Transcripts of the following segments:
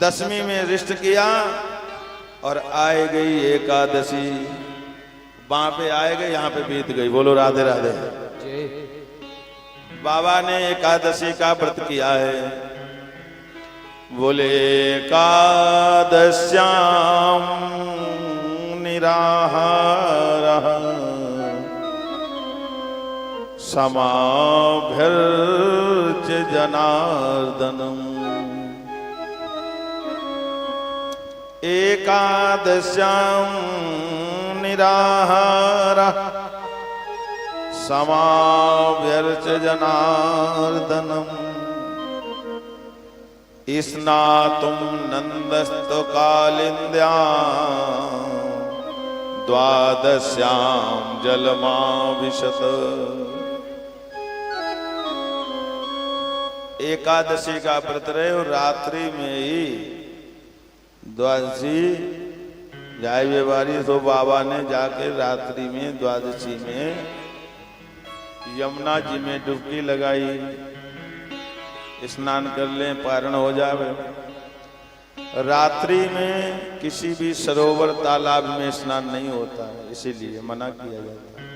दशमी में रिष्ट किया और आए गई एकादशी, वहां पे आए गए, यहाँ पे बीत गई। बोलो राधे राधे। बाबा ने एकादशी का व्रत किया है। बोले एकादश्याम निराहारः समाभ्यर्च जनार्दनम्। एकादश्याम निराहारः समाभ्यर्च जनार्दनम्। स्नातुं नन्दस्तु कालिन्द्यां द्वादश्यां जलमाविशत। एकादशी का व्रत रहे और रात्रि में ही द्वादशी जाए बारी, तो बाबा ने जाके रात्रि में द्वादशी में यमुना जी में डुबकी लगाई। स्नान कर लें, पारण हो जावे। रात्रि में किसी भी सरोवर तालाब में स्नान नहीं होता है, इसीलिए मना किया जाता है।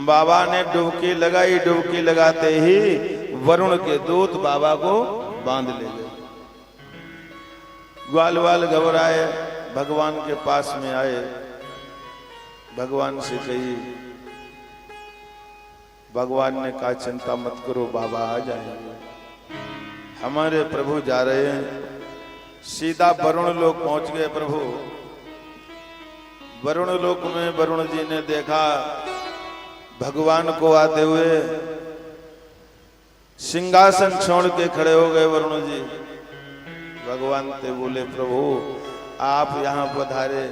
बाबा ने डुबकी लगाई, डुबकी लगाते ही वरुण के दूत बाबा को बांध ले गए। ग्वाल वाल घबराए, भगवान के पास में आए, भगवान से कही। भगवान ने कहा चिंता मत करो, बाबा आ जाएंगे। हमारे प्रभु जा रहे हैं। सीधा वरुण लोक पहुंच गए प्रभु। वरुण लोक में वरुण जी ने देखा भगवान को आते हुए, सिंहासन छोड़ के खड़े हो गए वरुण जी। भगवान से बोले प्रभु आप यहाँ पधारे,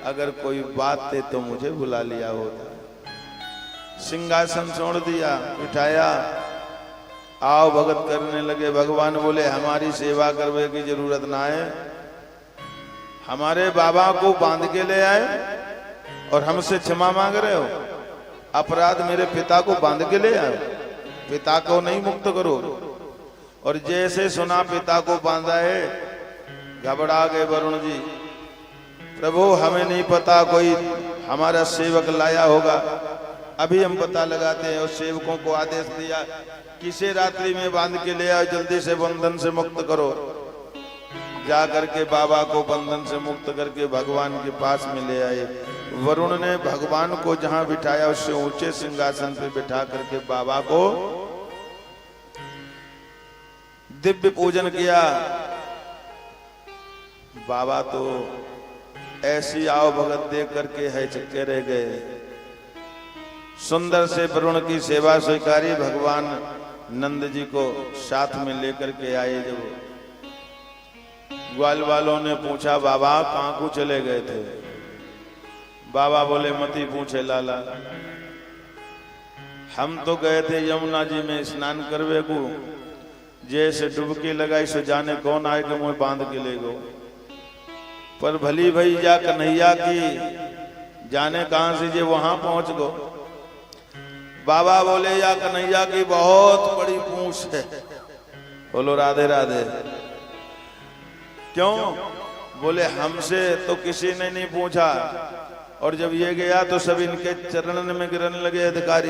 अगर कोई बात थे तो मुझे बुला लिया होता। सिंहासन छोड़ दिया, बिठाया, आओ भगत करने लगे। भगवान बोले हमारी सेवा करने की जरूरत ना है। हमारे बाबा को बांध के ले आए और हमसे क्षमा मांग रहे हो। अपराध मेरे पिता को बांध के ले आए, पिता को नहीं मुक्त करो। और जैसे सुना पिता को बांधा है, घबरा गए वरुण जी। प्रभु हमें नहीं पता, कोई हमारा सेवक लाया होगा, अभी हम पता लगाते हैं। और सेवकों को आदेश दिया किसे रात्रि में बांध के ले आओ, जल्दी से बंधन से मुक्त करो। जा करके बाबा को बंधन से मुक्त करके भगवान के पास में ले आए। वरुण ने भगवान को जहां बिठाया उससे ऊंचे सिंहासन पे बिठा करके बाबा को दिव्य पूजन किया। बाबा तो ऐसी आओ भगत देख करके है चक्के रह गए। सुंदर से वरुण की सेवा स्वीकारी। भगवान नंद जी को साथ में लेकर के आए। जब ग्वाल वालों ने पूछा बाबा कहाँ को चले गए थे, बाबा बोले मती पूछे लाला, हम तो गए थे यमुना जी में स्नान करवे को। जैसे डुबकी लगाई सो जाने कौन आए कि मुझे बांध के ले गो। पर भली भैया कन्हैया की जाने कहां से जे वहां पहुंच गो। बाबा बोले या कन्हैया की बहुत बड़ी पूंछ है। बोलो राधे राधे। क्यों? बोले हमसे तो किसी ने नहीं पूछा, और जब ये गया तो सब इनके चरणन में गिरने लगे अधिकारी।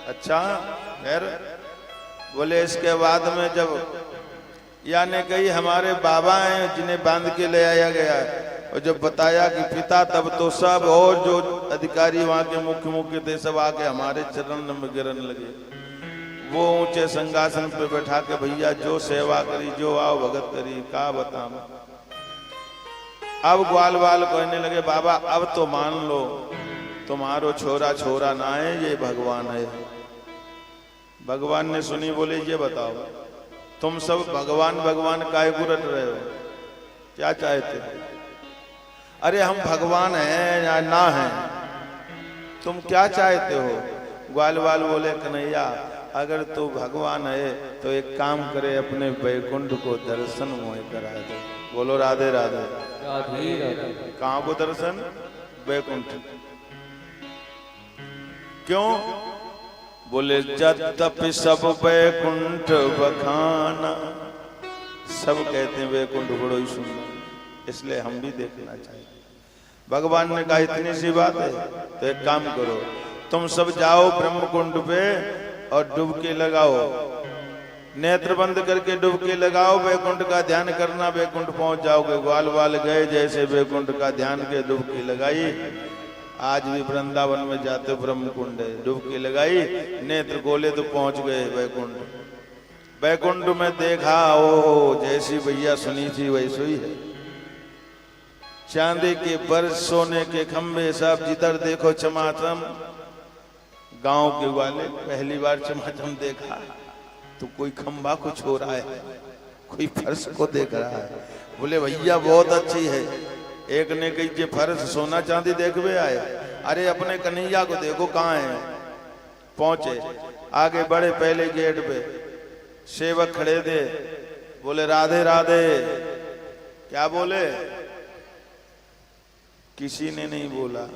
अच्छा खैर। बोले इसके बाद में जब यानी कही हमारे बाबा हैं जिन्हें बांध के ले आया गया, और जब बताया कि पिता, तब तो सब और जो अधिकारी वहां के मुख्य मुख्य थे सब आके हमारे चरण में गिरने लगे। वो ऊंचे सिंहासन पे बैठा के भैया जो सेवा करी, जो आओ भगत करी, का बताऊं। अब ग्वाल वाल कहने लगे बाबा अब तो मान लो तुम्हारो छोरा छोरा ना है, ये भगवान है। भगवान ने सुनी, बोले ये बताओ तुम सब भगवान भगवान काहे को रट रहे हो, क्या चाहते हो? अरे हम भगवान हैं या ना हैं, तुम क्या चाहते हो? ग्वाल वाल बोले कन्हैया अगर तू भगवान है तो एक काम करे, अपने वैकुंठ को दर्शन मोह करा दे। बोलो राधे राधे। राधे राधे। कहाँ को दर्शन? वैकुंठ। क्यों? बोले जब तप सब वैकुंठ बखाना, सब कहते हैं वैकुंठ बड़ो ही सुंदर, इसलिए हम भी देखना चाहिए। भगवान ने कहा इतनी सी बात है तो एक काम करो, तुम सब जाओ ब्रह्मकुंड पे और डुबकी लगाओ, नेत्र बंद करके डुबकी लगाओ, वैकुंठ का ध्यान करना, वैकुंठ पहुंच जाओगे। ग्वाल वाल गए, जैसे वैकुंठ का ध्यान के डुबकी लगाई। आज भी वृंदावन में जाते ब्रह्मकुंड है, डुबकी लगाई, नेत्र खोले तो पहुंच गए वैकुंठ। वैकुंठ में देखा, ओ जैसी भैया सुनी थी वैसे ही है, चांदी के बर्श, सोने के खंभे, सब जिधर देखो चमाचम। गांव के वाले पहली बार चमाचम देखा तो कोई खंभा कुछ हो रहा है, कोई फर्श को देख रहा है। बोले भैया बहुत अच्छी है। एक ने कही ये फर्श सोना चांदी देखवे आए, अरे अपने कन्हैया को देखो कहाँ है। पहुंचे, आगे बढ़े, पहले गेट पे सेवक खड़े थे, बोले राधे राधे। क्या बोले? किसी ने नहीं बोला,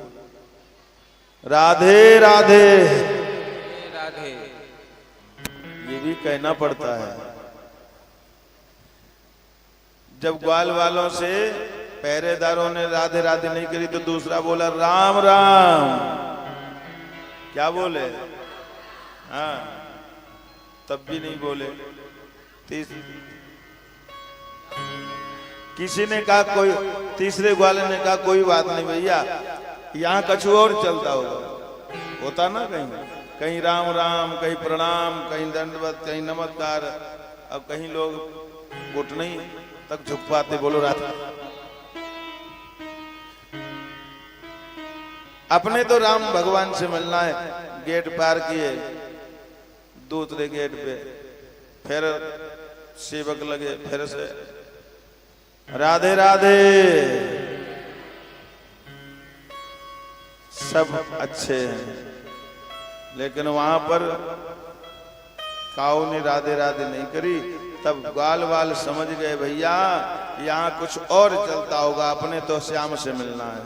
राधे राधे राधे। ये भी कहना पड़ता है। जब ग्वाल वालों से पहरेदारों ने राधे राधे नहीं करी तो दूसरा बोला राम राम। क्या बोले? हाँ, तब भी नहीं बोले। किसी ने कहा, कोई तीसरे ग्वाले ने कहा कोई बात नहीं भैया, यहाँ कछु और चलता होगा, होता ना कहीं कहीं राम राम, कहीं प्रणाम, कहीं दंडवत, कहीं नमस्कार। अब कहीं लोग घुटने तक झुक पाते। बोलो राधा। अपने तो राम भगवान से मिलना है। गेट पार किए, दूसरे गेट पे फिर सेवक लगे, फिर से राधे राधे। सब अच्छे हैं, लेकिन वहां पर काऊ ने राधे राधे नहीं करी। तब ग्वाल वाल समझ गए भैया यहाँ कुछ और चलता होगा, अपने तो श्याम से मिलना है।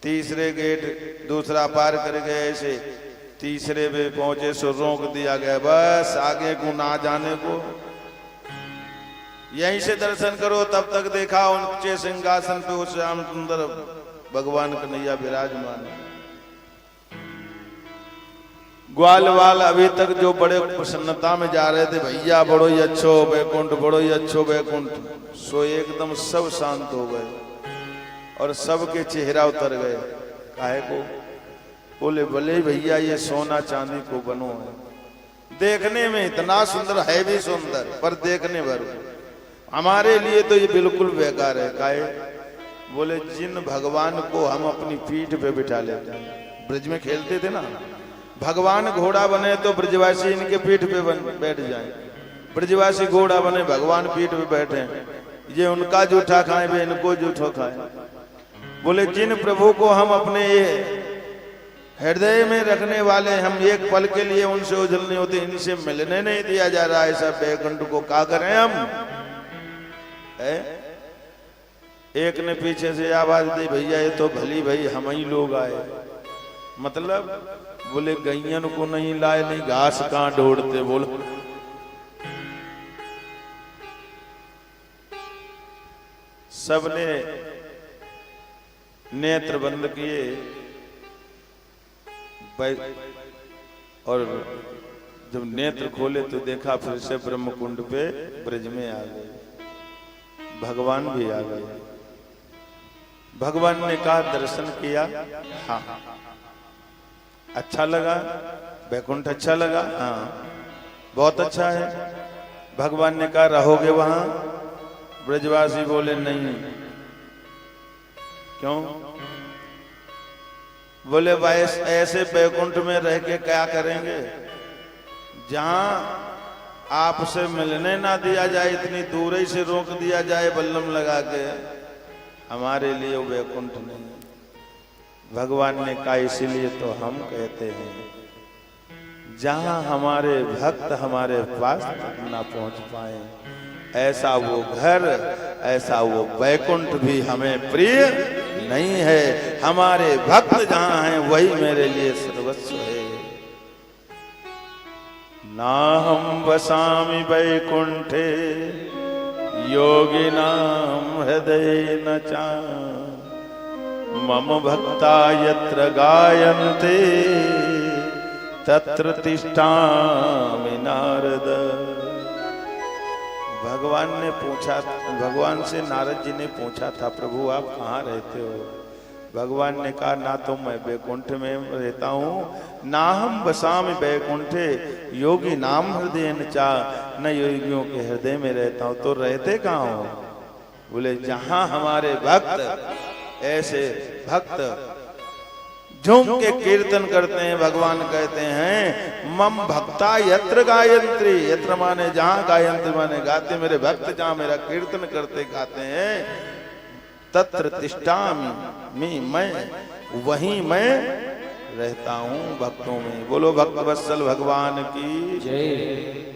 तीसरे गेट दूसरा पार कर गए, ऐसे तीसरे पे पहुंचे सो रोक दिया गया, बस आगे को ना जाने को, यहीं से दर्शन करो। तब तक देखा ऊंचे सिंहासन पे वो श्याम सुंदर भगवान कन्हैया विराजमान। ग्वाल वाल अभी तक जो बड़े प्रसन्नता में जा रहे थे, भैया बड़ो ही अच्छो वैकुंठ, बड़ो ही अच्छो वैकुंठ, सो एकदम सब शांत हो गए और सबके चेहरा उतर गए। काहे को? बोले भले भैया ये सोना चांदी को बनो है, देखने में इतना सुंदर है, भी सुंदर, पर देखने भर हमारे लिए तो ये बिल्कुल बेकार है। काहे? बोले जिन भगवान को हम अपनी पीठ पे बिठा लेते हैं, ब्रज में खेलते थे ना, भगवान घोड़ा बने तो ब्रजवासी इनके पीठ पे बैठ जाएं, ब्रजवासी घोड़ा बने भगवान पीठ पे बैठे, ये उनका जूठा खाए वे इनको जूठो खाए। बोले जिन प्रभु को हम अपने हृदय में रखने वाले, हम एक पल के लिए उनसे ओझल नहीं होते, इनसे मिलने नहीं दिया जा रहा, ऐसा बैकुंठ को क्या करें हम? एक ने पीछे से आवाज दी, भैया ये तो भली भाई हम ही लोग आए। मतलब? बोले गैयन को नहीं लाए, नहीं घास कहां ढोड़ते। बोलो सबने नेत्र बंद किए और जब नेत्र खोले तो देखा फिर से ब्रह्मकुंड पे ब्रज में आ गए, भगवान भी आ गए। भगवान ने कहा दर्शन किया? हाँ। अच्छा लगा? वैकुंठ अच्छा लगा? हाँ बहुत अच्छा है। भगवान ने कहा रहोगे वहां? ब्रजवासी बोले नहीं। क्यों? बोले भाई ऐसे वैकुंठ में रह के क्या करेंगे, जहां आपसे मिलने ना दिया जाए, इतनी दूर ही से रोक दिया जाए बल्लम लगा के, हमारे लिए वैकुंठ नहीं। भगवान ने कहा इसीलिए तो हम कहते हैं जहां हमारे भक्त हमारे पास तक ना पहुंच पाए, ऐसा वो घर, ऐसा वो वैकुंठ भी हमें प्रिय नहीं है। हमारे भक्त जहां हैं वही मेरे लिए सर्वस्व है। ना हम वसामि वैकुंठे योगिनां हृदये न चा मम भक्ता यत्र गायन्ते तत्र तिष्ठामि नारद। भगवान ने पूछा, भगवान से नारद जी ने पूछा था, प्रभु आप कहाँ रहते हो? भगवान ने कहा, ना तो मैं बैकुंठ में रहता हूँ, ना हम बसामि बैकुंठे योगी नाम हृदय न चा, न योगियों के हृदय में रहता हूँ। तो रहते कहाँ हो? बोले जहां हमारे भक्त, ऐसे भक्त झूम के कीर्तन करते हैं। भगवान कहते हैं मम भक्ता यत्र गायत्री, यत्र माने जहां, गायत्री माने गाते, मेरे भक्त जहां मेरा कीर्तन करते गाते हैं, तत्र तिष्ठामि, मैं वहीं मैं रहता हूं भक्तों में। बोलो भक्त वत्सल भगवान की जय।